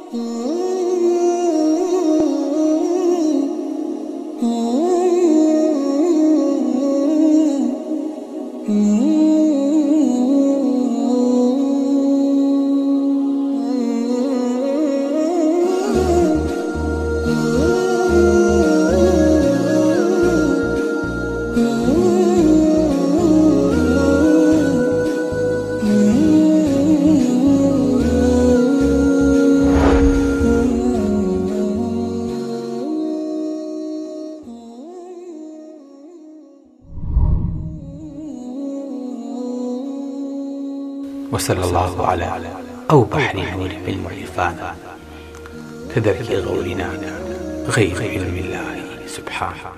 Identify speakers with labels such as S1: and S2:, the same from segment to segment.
S1: وصلى الله على أو بحر نور علم عرفانا كدرك غورنا غير علم الله سبحانه.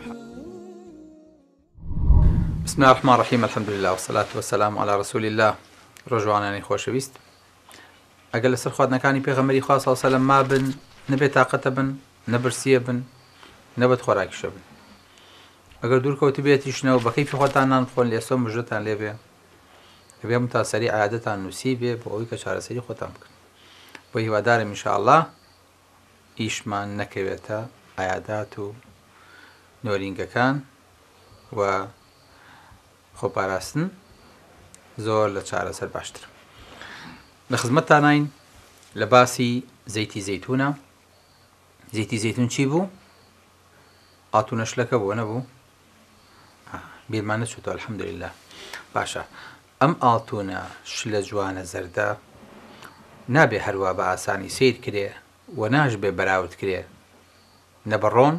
S1: بسم الله الرحمن الرحيم. الحمد لله والصلاة والسلام على رسول الله. رجواناني خۆشەویست، ئەگەر لەسەر خواردنەکانی پێغەمبەری خوا صلی الله علیه و سلم ما بن، نەبێت تااقەتە بن، نەبرسیە بن، نەبێت خۆراکیشە بن. ئەگەر دوورکەوت بێتیشنەوە بە کەیفی خۆتان نان بخۆن، لێسۆ مژدەتان لێبێ، دەبێ متاسەری عادەتان نووسی بێ بۆ ئەوەی کە چارەسەری خۆتان بکەن. بۆ هیوادارم ئینشاءالله ئیشمان نەکەوێتە عادات و نۆرینگەکان و خۆپاراستن زۆر لە چارەسەر باشتر. لە خزمەتتانین لە باسی زەیتی زەیتونە. زەیتی زەیتون چی بوو؟ ئاتونەشلەکە بووە نەبوو؟ بیرمان نەچووتەوە الحەمدولله. باشە، ئەم ئاتونە شلە جوانە زەردە نابێ هەروە بە ئاسانی سیر کرێ و ناش بێ بەراورد کرێ، نە بە ڕۆن،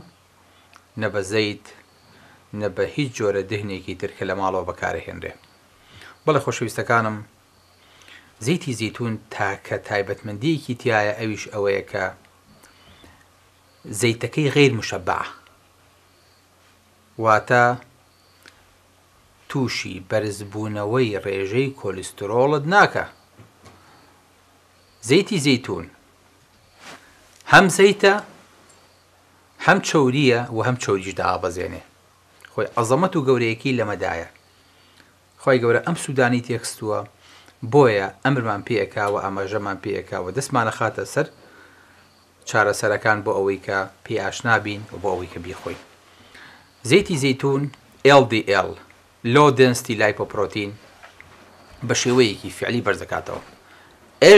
S1: نە بە زەیت، نە بە هیچ جۆرە دهنێکی تر کە لە ماڵەوە بەکارەهێنرێ. بەڵێ خۆشەویستەکانم، زەیتی زەیتون تاکە تایبەتمەندیەکی تایە، ئەویش ئەوەیە کە زەیتەکەی غەیر مشەبعە، واتە تووشی بەرزبوونەوەی ڕێژەی کۆلیسترۆڵت ناکە. زەیتی زەیتون هەم زەیتە، هەم چەوریە و هەم چەوریش دابەزێنێ. خۆی عەزەمەت و گەورەیەکی لەمەدایە. خۆی گەورە ئەم سوودانی تێکستووە، بۆیە ئەمرمان پێەکاوە، ئاماژەمان پێەکاوە، دەستمانە خاتە سەر چارەسەرەکان بۆ ئەوەی کە پێی ئاشنا بین و بۆ ئەوەی کە بیخۆین. زەیتی زەیتون LDL Low Density Lipoprotein بە شێوەیەکی فعلی بەرزەکاتەوە.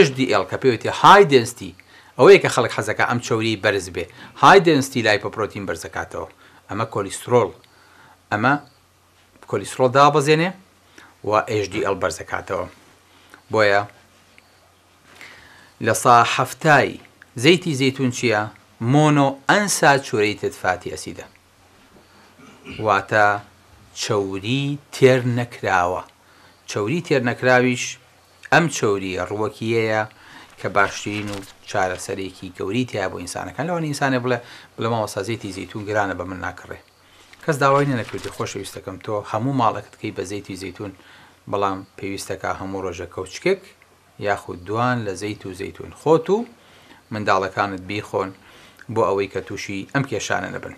S1: HDL کە پێوێتی High Density، ئەوەیە کە خەڵک حەزەکە ئەم چەوری بەرز بێ، High Density Lipoprotein بەرزەکاتەوە. ئەمە کۆلیسترۆڵ، ئەمە کۆلیسترۆڵ دابەزێنێ و HDL بەرزەکاتەوە. بۆیە لە هەفتای زەیتی زەیتون چییە؟ مۆنۆ ئەنساتوریتد فاتی ئەسیدە، واتە چەوری تێر نەکراوە. چەوری تێر نەکراویش ئەم چەوری ڕووەکیەیە کە باشترین و چارەسەرێکی گەوری تایە بۆ ئینسانەکان. لەوانەیە ئینسانێ بڵێ ماوەستا زەیتی زەیتون گرانە بە من ناکڕێ. کەس داوای نەکردی خۆشەویستەکەم تۆ هەموو ماڵەکەت کەی بە زەیتی زەیتون، بەڵام پێویستەکە هەموو ڕۆژە کەوچکێک یاخود دوان لە زەیت و زەیتون خۆت و منداڵەکانت بیخۆن بۆ ئەوەی کە تووشی ئەم کێشانە نەبن،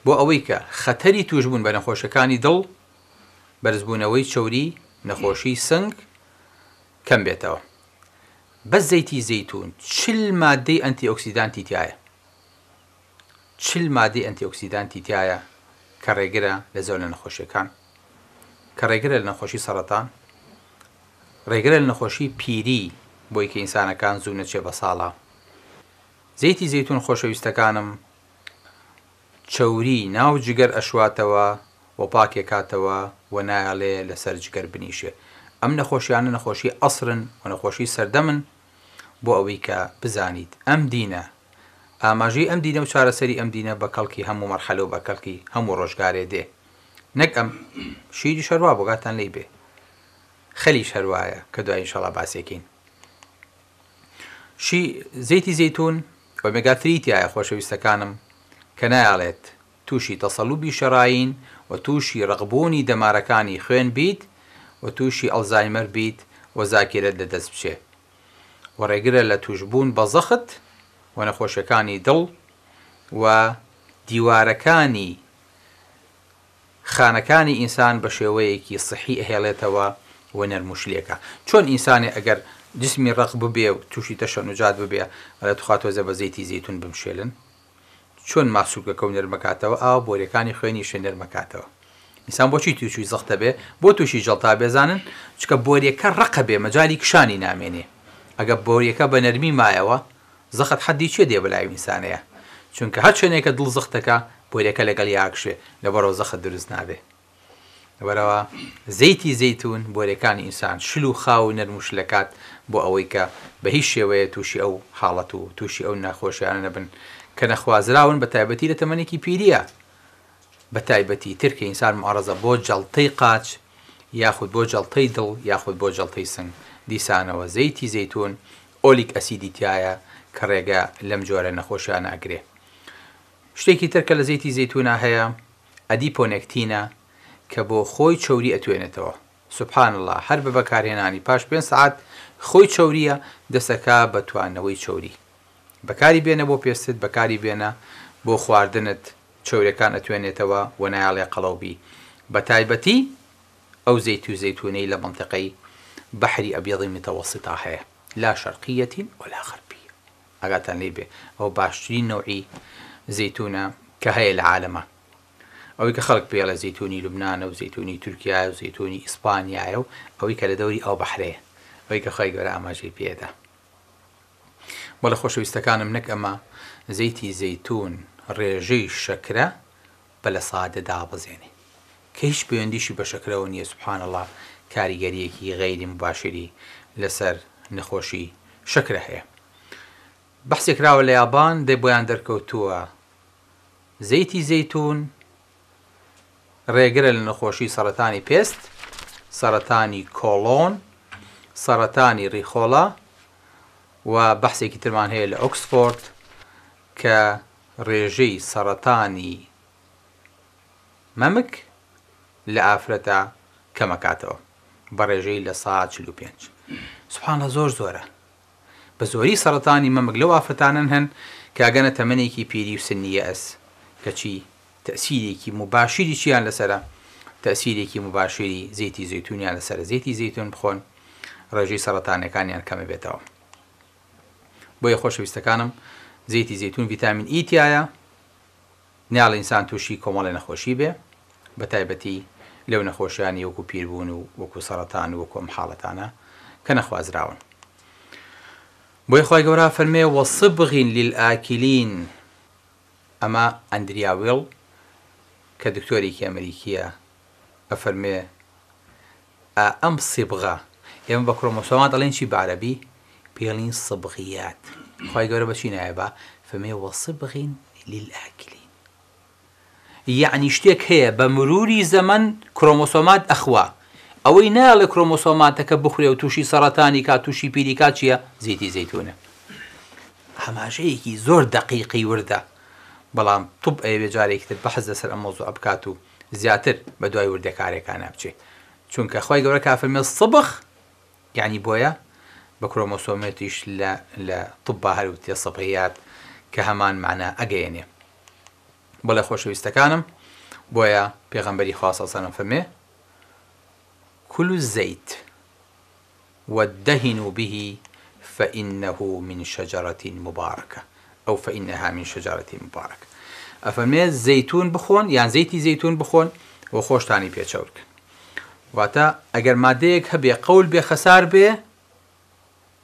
S1: بۆ ئەوەی کە خەتەری توشبوون بە نەخۆشەکانی دڵ، بەرزبوونەوەی چەوری، نەخۆشی سنگ کەم بێتەوە. بە زەیتی زەیتون 40 مادەی ئەنتی ئۆکسیدانتی تایە، 40 مادەی ئەنتی ئۆکسیدانتی تایە کە ڕێگرە لە زۆر لە نەخۆشیەکان، کە ڕێگرە لە نەخۆشی سەرەتان، ڕێگرە لە نەخۆشی پیری بۆی کە ئینسانەکان زوو نەچێ بە ساڵە. زەیتی زەیتون خۆشەویستەکانم چەوری ناو جگەر ئەشواتەوە و پاکێکاتەوە و نایڵێ لەسەر جگەر بنیشێ. ئەم نەخۆشیانە نەخۆشی ئەسرن و نەخۆشی سەردەمن، بۆ ئەوەی کە بزانیت ئەم دینە، ئاماژەی ئەم دینە و چارەسەری ئەم دینە بە کەڵکی هەموو مەرحەلە و بە کەڵکی هەموو ڕۆژگارێ دێ. نەک ئەم شیری شەروا بۆگاتان لێی بێ، خەلی شەروایە کە دوای ئینشەڵا باسێکین. زەیتی زەیتون ئۆمێگا 3 تایە خۆشەویستەکانم، کە نایڵێت تووشی تەسەڵوبی شەڕاین و تووشی ڕقبوونی دەمارەکانی خوێن بیت و تووشی ئەڵزایمەر بیت و زاکێرەت لەدەست بچێ، و ڕێگرە لە توشبوون بە زەخت و نەخۆشیەکانی دڵ و دیوارەکانی خانەکانی ئینسان بە شێوەیەکی سەحی ئەهێڵێتەوە و نەرموشلێکە. چۆن ئینسانێ ئەگەر جسمی ڕق ببێ و تووشی تەشەنوجات ببێ ئەلە توخاتۆزە بە زەیتی زەیتون بمشێلن چۆن ماسوولکەکە و نەرمەکاتەوە ئاو بۆریەکانی خوێنی شوێن نەرمەکاتەوە ئینسان بۆچی تووشی زەختە بێ بۆ تووشی جەڵتا بێزانن چکە بۆریەکە ڕقە بێ مەجای کشانی نامێنێ ئەگە بۆریەکە بە نەرمی مایەوە زەخت حەدی چێ دێ بەلای ئینسانەیە چونکە هەر شوێنێکە دڵ زەختەکە بۆریەکە لەگەڵ یاکشێ لەبەرەوە زەخت دروست نابێ لەبەرەوە زەیتی زەیتون بۆریەکانی ئینسان شل و خاو و نەرموشلەکات بۆ ئەوەی کە بە هیچ شێوەیە تووشی ئەو حاڵەت و تووشی ئەو ناخۆشیانە نەبن کە نەخوازراون بە تایبەتی لە تەمەنێکی پیریە بە تایبەتی ترکە ئینسان معڕەزە بۆ جەڵتەی قاچ یاخود بۆ جەڵتەی دڵ یاخود بۆ جەڵتەی سنگ دیسانەوە زەیتی زەیتون ئۆلیک ئەسیدی تایە کە ڕێگە لەم جۆرە نەخۆشیانە ئەگرێ شتێکی ترکە لە زەیتی زەیتونە هەیە ئەدیپۆنێکتینە کە بۆ خۆی چەوری ئەتوێنێتەوە سوبحان الله هەر بە بەکارهێنانی پاش 5 سعات خۆی چەوریە دەسەکە بە توانەوەی چەوری بەکاری بێنە بۆ پێستت بەکاری بێنە بۆ خواردنت چەورەکان ئەتوێنێتەوە و نایاڵێ قەڵەوبی بە تایبەتی ئەو زەیت و زەیتونەی لە منطقەی بەحری ئەبیەضی متەوەسطا هەیە لا شەرقیەة ولا غەربیە ئاگاتان لێ بێ ئەو باشترین نەوعی زەیتونە کە هەیە لە عالەمە ئەوەی کە خەڵک پێڵە زەیتونی لوبنانە و زەیتونی تورکیایە و زەیتونی ئیسپانیایە و ئەوەی کە لە دەوری ئەو بەحرەیە ئەوەی کە خۆی گەورە ئاماژەی پێدا بەڵە خۆشەویستەکانم نەک ئەمە زەیتی زەیتون ڕێژەی شەکرە بە لە سادە دابەزێنێ کە هیچ پەیوەندیشی بە شەکرەوە نییە سوبحان الله کاریگەریەکی غەیری مباشری لەسەر نەخۆشی شەکرە هەیە بەحسێک راوە لە یابان دەی بۆیان دەرکەوتووە زەیتی زەیتون ڕێگرە لە نەخۆشی سەرەتانی پێست سەرەتانی کۆڵۆن سەرەتانی ڕیخۆڵە و بەحسێکی ترمان هەیە لە ئۆکسفۆرد کە ڕێژەی سەرەتانی مەمک لە ئافرەتە کەمەکاتەوە بە ڕێژەی لە 145 سوبحانە زۆر زۆرە بە زۆری سەرەتانی مەمک لەو ئافرەتانن هەن کە ئەگەنە تەمەنێکی پیری و سنیە ئەس کەچی تەسیرێکی مباشری چیان لەسرە تەسیرێکی مباشری زەیتی زەیتونیان لەسەر زەیتی زەیتون بخۆن ڕێژەی سەرەتانەکانیان کەمە بێتەوە بۆیە خۆشەویستەکانم زەیتی زەیتون ڤیتامین ئی تایە ناڵ ئینسان تووشی کۆمەڵی نەخۆشی بێ بە تایبەتی لەو نەخۆشیانی وەکو پیربوون و وەکو سەرەتان و وەکو ئەم حاڵەتانە کە نەخوازراون بۆی خۆی گەورە فەرمێ وەصبغین للئاکلین ئەمە ئەندریا ویڵ کە دکتۆرێکی ئەمریکیە ئەفەرمێ ئەم سیبغە ئێمە بە کرۆمۆسۆمات دەڵێن چی بەعەرەبی پێڵین سبغیات خۆی گەورە بەچی نایە فەرمێ وەصبغین للئاکلین یعنی شتێک هەیە بە مروری زەمن کرۆمۆسۆمات ئەخوا ئەوەی ناڵێ کرۆمۆسۆماتەکە بخورێ و تووشی سەرەتانی کات تووشی پیری کات چییە زەیتی زەیتونە هەماژەیەکی زۆر دەقیقی وردە بەڵام توب ئەوێ جارێکتر بەحەز لەسەر ئەم مۆزوع بکات و زیاتر بە دوای وردەکارێکانە بچێت چونکە خۆی گەورە کافەرمێ سبغ یعنی بۆیە بە کرۆمۆسۆمێتیش لە طب هەروتێ سبغیات کە هەمان معنە ئەگەیەنێ بەڵێ خۆشەویستەکانم بۆیە پێغەمبەری خوا سەڵ سەلەم فەرمێ كلوا الزيت وادهنوا به فإنه من شجرة مباركة أو فإنها من شجرة مباركة أفرمي زيتون بخون يعني زيتي زيتون بخون وخوش تاني بيتشورك واتا اگر مادەیەک هەبێ قەول بێ خەسار بێ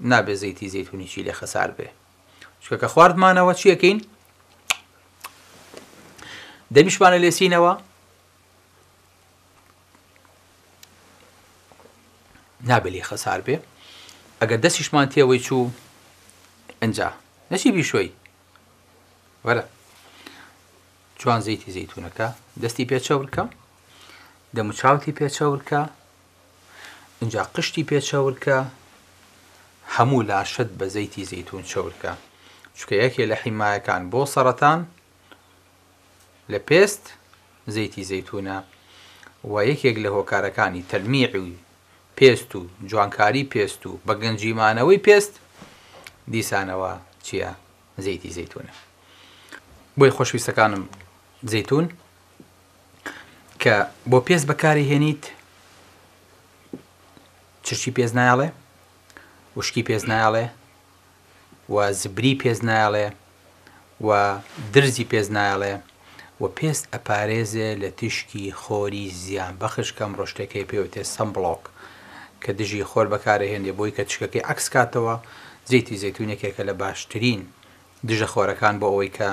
S1: نابێ زەیتی زەیتونیشی لێ خەسار بێ چونکە کە خواردمانەوە چیەکەین دەمیشمانە لێسینەوە نابێ لێ خەسار بێ ئەگەر دەستیشمان تێوەی چوو ئەنجا نەچی بیشۆی وەرە جوان زەیتی زەیتونەکە دەستی پێچەورکە دەموچاوتی پێچەورکە ئەنجا قشتی پێچەورکە هەموو لاشت بە زەیتی زەیتون چەورکە چونکە یەکێ لە حیمایەکان بۆ سەرەتان لە پێست زەیتی زەیتونە و یەکێک لە هۆکارەکانی تەلمیعی پێست و جوانکاری پێست و بە گەنجیمانەوەی پێست دیسانەوە چییە زەیتی زەیتونە بۆی خۆشویستەکانم زەیتون کە بۆ پێست بەکاری هێنیت چشی پێست نایاڵێ وشکی پێز نایڵێ و زبری پێز نایڵێ و درزی پێز نایڵێ و پێست ئەپارێزێ لە تیشکی خۆری زیان بەخش کەم ڕۆشتێکی پێوتێ سمبڵۆک کە دژی خۆر بەکارەهێنێ بۆی کە تشکەکەی عکس کاتەوە. زەیتی زەیتونێکێکە لە باشترین دژە خۆرەکان بۆ ئەوەی کە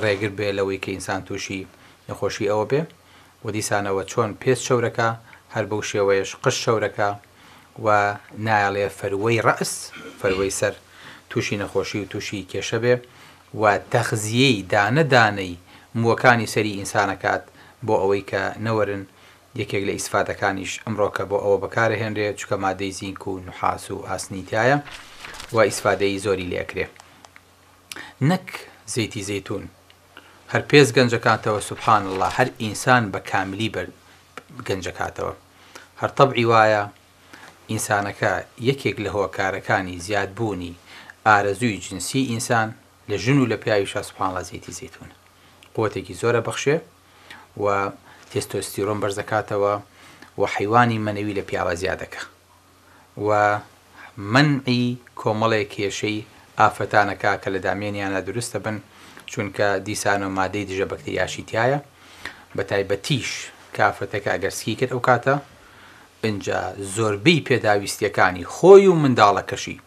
S1: ڕێگر بێ لەوەی کە ئینسان تووشی نەخۆشی ئەوە بێ و دیسانەوە چۆن پێست شەورەکە هەر بەو شێوەیەش قش شەورەکە و نایڵێ فەروەی ڕەس فەروەی سەر تووشی نەخۆشی و تووشی کێشە بێ و تەخزیەی دانەدانەی مووەکانی سەری ئینسانەکات بۆ ئەوەی کە نەوەرن یەکێک لە ئیسفادەکانیش ئەمڕۆکە بۆ ئەوە بەکارهێنرێت چکە مادەی زینک و نوحاس و ئاسنیتایە و ئیسفادەی زۆری لێکرێ. نەک زەیتی زەیتون هەر پێز گەنجەکاتەوە سوبحان الله هەر ئینسان بە کاملی گەنجەکاتەوە. هەر تەبعی وایە ئینسانەکە یەکێک لە هۆکارەکانی زیادبوونی ئارەزووی جنسی ئینسان لە ژن و لە پیاویشە سوبحان الله زەیتی زەیتون قوتێکی زۆرە بەخشێ و تێستۆستیرۆن بەرزەکاتەوە و حیوانی مەنەوی لە پیاوە زیادەکە و منعی کۆمەڵێک کێشەی ئافەتانەکە کە لە دامێنیانە دروستە بن چونکە دیسان و مادەی دژە بەکتریاشی تایە بە تایبەتیش کافەتەکە ئەگەرسکی کرد ئەو کاتە ئینجا زۆربەی پێداویستیەکانی خۆی و منداڵەکەشی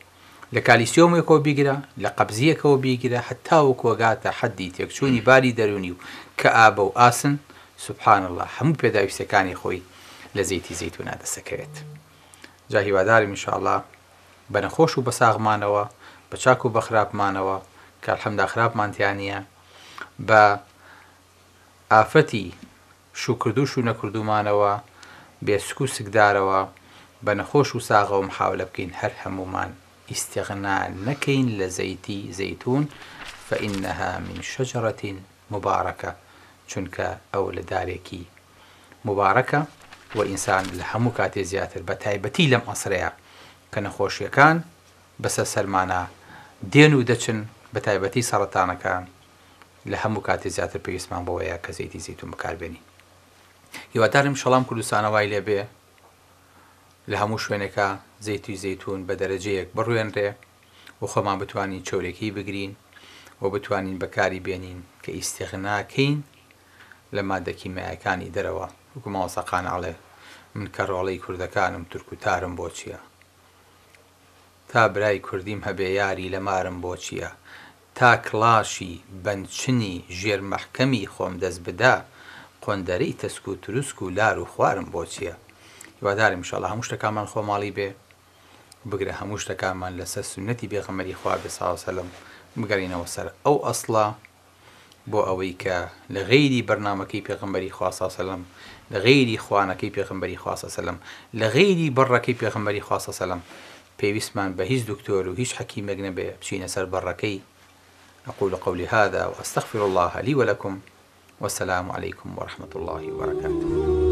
S1: لە کالیسیۆمێکەوە بیگرە لە قەبزیەکەوە بیگرە هەتاوە کۆگاتە حەدی تێکچوونی باری دەرونی و کە ئابە و ئاسن سوبحان الله هەموو پێداویستەکانی خۆی لە زەیتی زەیتونە دەسەکەوێت. جا هیوادارم ئینشاءالله بە نەخۆش و بە ساغمانەوە بە چاک و بە خراپمانەوە کە ئەلحەمدا خراپمانتیانە بە ئافەتی شوکردوش و نەکردومانەوە بێسک و سکدارەوە بە نەخۆش و ساغەوە محاولە بکەین هەر هەمومان ئیستیغنا نەکەین لە زەیتی زەیتون فإنها من شجرة مباركة چونکە ئەو لە دارێکی مبارەکە و ئینسان لە هەموو کاتێ زیاتر بە تایبەتی لەم ئەسرەیە کە نەخۆشیەکان بەسەر سەرمانە دێن و دەچن بە تایبەتی سەرەتانەکان لە هەموو کاتێ زیاتر پێویستمان بەوەیە کە زەیتی زەیتون بەکاربێنین. هیوادارم شەڵام کوردستانەوای لێبێ لە هەموو شوێنێکە زەیتی زەیتون بە دەرەجەیەک بڕوێنرێ و خۆمان بتوانین چۆرێکی بگرین و بتوانین بەکاری بێنین کە ئیستیغناکەین لە مادە کیمیاییەکانی دەرەوە وەکو ماوەسەقان ئەڵێ من کە ڕۆڵەی کوردەکانم تورک و تارم بۆ چییە تا برای کوردیم هەبێ یاری لە مارم بۆ چییە تا کڵاشی بەنچنی ژێر مەحکەمی خۆم دەست بدا قۆندەرەی تەسک و تروسک و لار و خوارم بۆ چییە. هیوادارم ئینشاءالله هەموو شتەکانمان خۆماڵی بێ بگرە هەموو شتەکانمان لەسەر سنەتی پێغەمبەری خوا بێ سەڵڵەهو عەلەیهی وسەلەم بگەڕینەوە سەر ئەو ئەسڵە بۆ ئەوەی کە لە غەیری بەرنامەکەی پێغەمبەری خوا سەڵڵەهو عەلەیهی وسەلەم لە غەیری خوانەکەی پێغەمبەری خوا سەڵڵەهو عەلەیهی وسەلەم لە غەیری بەڕەکەی پێغەمبەری خوا سەڵڵەهو عەلەیهی وسەلەم پێویستمان بە هیچ دکتۆر و هیچ حەکیمێک نەبێ بچینە سەر بەڕەکەی. أقول قولي هذا وأستغفر الله لي ولكم والسلام عليكم ورحمة الله وبركاته.